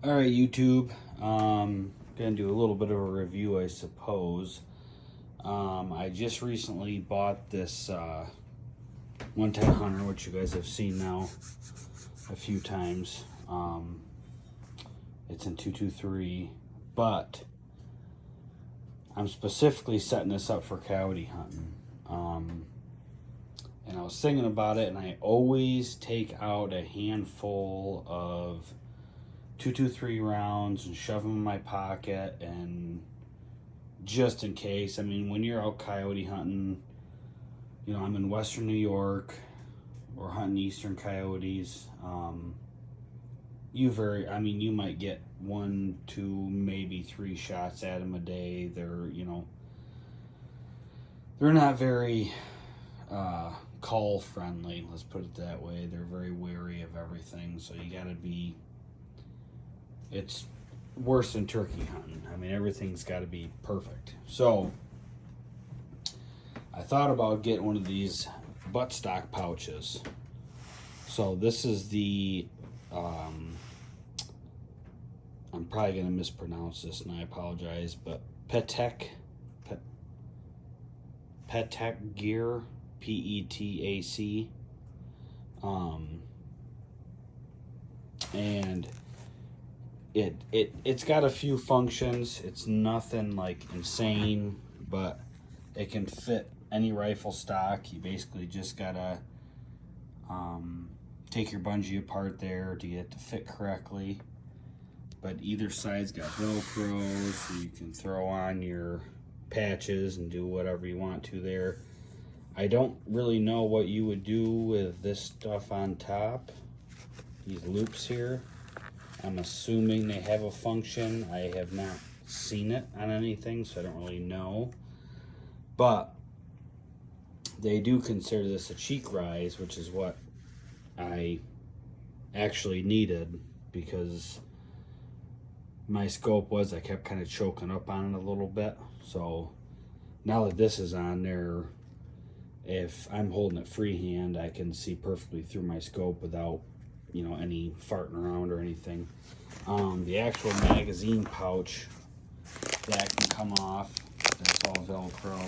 All right, YouTube. Gonna do a little bit of a review, I suppose. I just recently bought this 110 Hunter, which you guys have seen now a few times. It's in 223, but I'm specifically setting this up for coyote hunting. And I was thinking about it, and I always take out a handful of 223 rounds and shove them in my pocket, and just in case. I mean, when you're out coyote hunting, you know, I'm in western New York, we're hunting eastern coyotes. You might get 1, 2, maybe 3 shots at them a day. They're not very call friendly, let's put it that way. They're very wary of everything, so you gotta be. It's worse than turkey hunting. I mean, everything's got to be perfect. So I thought about getting one of these buttstock pouches. So this is the I'm probably gonna mispronounce this, and I apologize, but Petek gear, PETAC, and it's got a few functions. It's nothing like insane, but it can fit any rifle stock. You basically just gotta take your bungee apart there to get it to fit correctly. But either side's got Velcro, so you can throw on your patches and do whatever you want to there. I don't really know what you would do with this stuff on top, these loops here. I'm assuming they have a function. I have not seen it on anything, so I don't really know. But they do consider this a cheek rise, which is what I actually needed, because my scope I kept kind of choking up on it a little bit. So now that this is on there, if I'm holding it freehand, I can see perfectly through my scope without, you know, any farting around or anything. The actual magazine pouch, that can come off. That's all Velcro.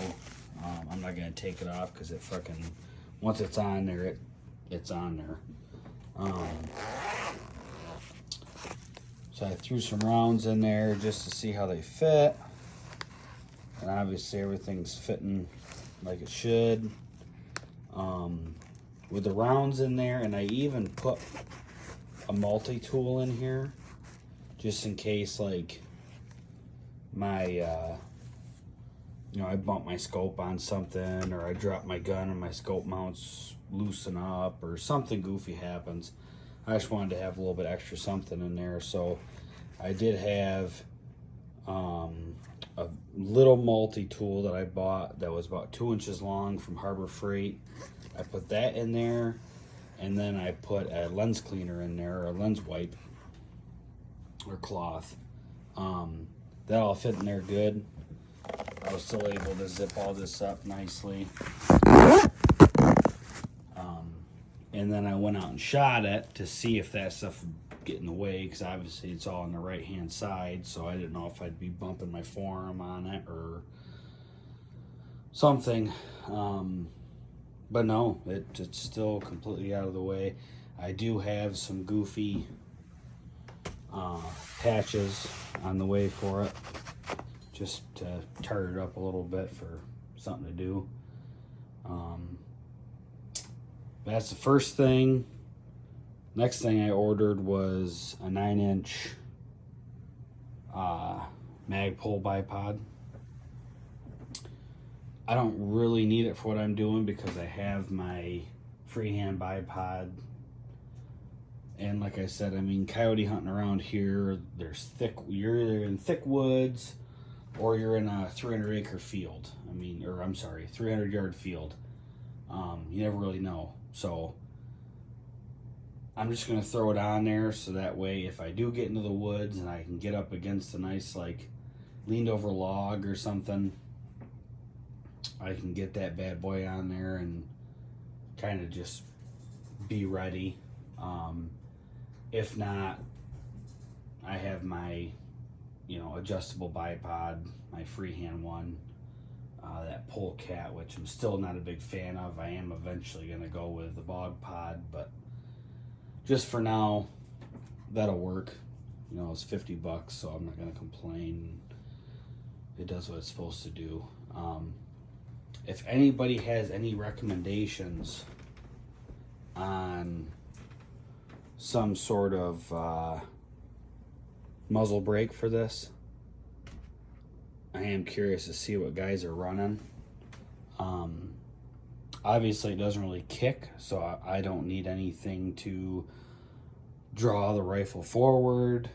I'm not gonna take it off because once it's on there, it's on there. So I threw some rounds in there just to see how they fit, and obviously everything's fitting like it should. With the rounds in there, and I even put a multi-tool in here just in case, like, my I bump my scope on something, or I drop my gun and my scope mounts loosen up, or something goofy happens. I just wanted to have a little bit extra something in there. So I did have a little multi-tool that I bought that was about 2 inches long from Harbor Freight. I put that in there, and then I put a lens cleaner in there, or a lens wipe or cloth. That all fit in there good. I was still able to zip all this up nicely. And then I went out and shot it to see if that stuff would get in the way, because obviously it's all on the right hand side, so I didn't know if I'd be bumping my forearm on it or something. But no, it's still completely out of the way. I do have some goofy patches on the way for it, just to tar it up a little bit for something to do. That's the first thing. Next thing I ordered was a 9-inch Magpul bipod. I don't really need it for what I'm doing, because I have my freehand bipod. And like I said, I mean, coyote hunting around here, you're either in thick woods or you're in a 300-acre field. 300-yard field. You never really know. So I'm just going to throw it on there, so that way if I do get into the woods and I can get up against a nice, like, leaned over log or something, I can get that bad boy on there and kind of just be ready. If not, I have my, you know, adjustable bipod, my freehand one, that polecat, which I'm still not a big fan of. I am eventually going to go with the bog pod, but just for now, that'll work. You know, it's $50, so I'm not going to complain. It does what it's supposed to do. If anybody has any recommendations on some sort of muzzle brake for this, I am curious to see what guys are running. Obviously it doesn't really kick, so I don't need anything to draw the rifle forward.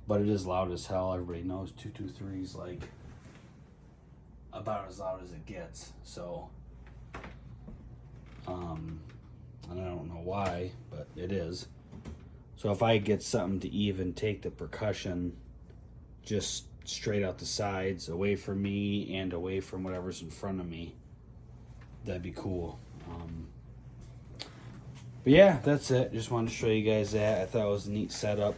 But it is loud as hell. Everybody knows 223 is like about as loud as it gets. So, and I don't know why, but it is. So if I get something to even take the percussion just straight out the sides, away from me and away from whatever's in front of me, that'd be cool. But yeah, that's it. Just wanted to show you guys that. I thought it was a neat setup.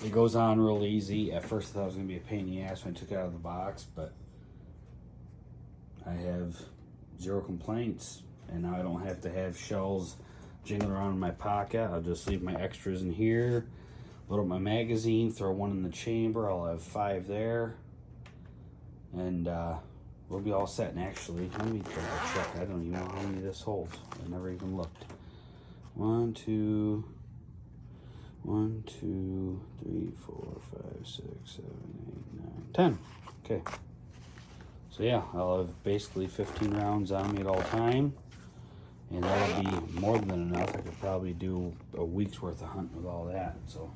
It goes on real easy. At first I thought it was going to be a pain in the ass when I took it out of the box, but I have zero complaints. And now I don't have to have shells jingling around in my pocket. I'll just leave my extras in here, load up my magazine, throw one in the chamber. I'll have 5 there. And we'll be all set. And actually, let me double check. I don't even know how many this holds. I never even looked. 1, 2, 3, 4, 5, 6, 7, 8, 9, 10. Okay. So yeah, I'll have basically 15 rounds on me at all time. And that'll be more than enough. I could probably do a week's worth of hunting with all that. So,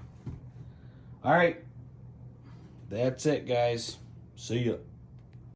all right. That's it, guys. See ya.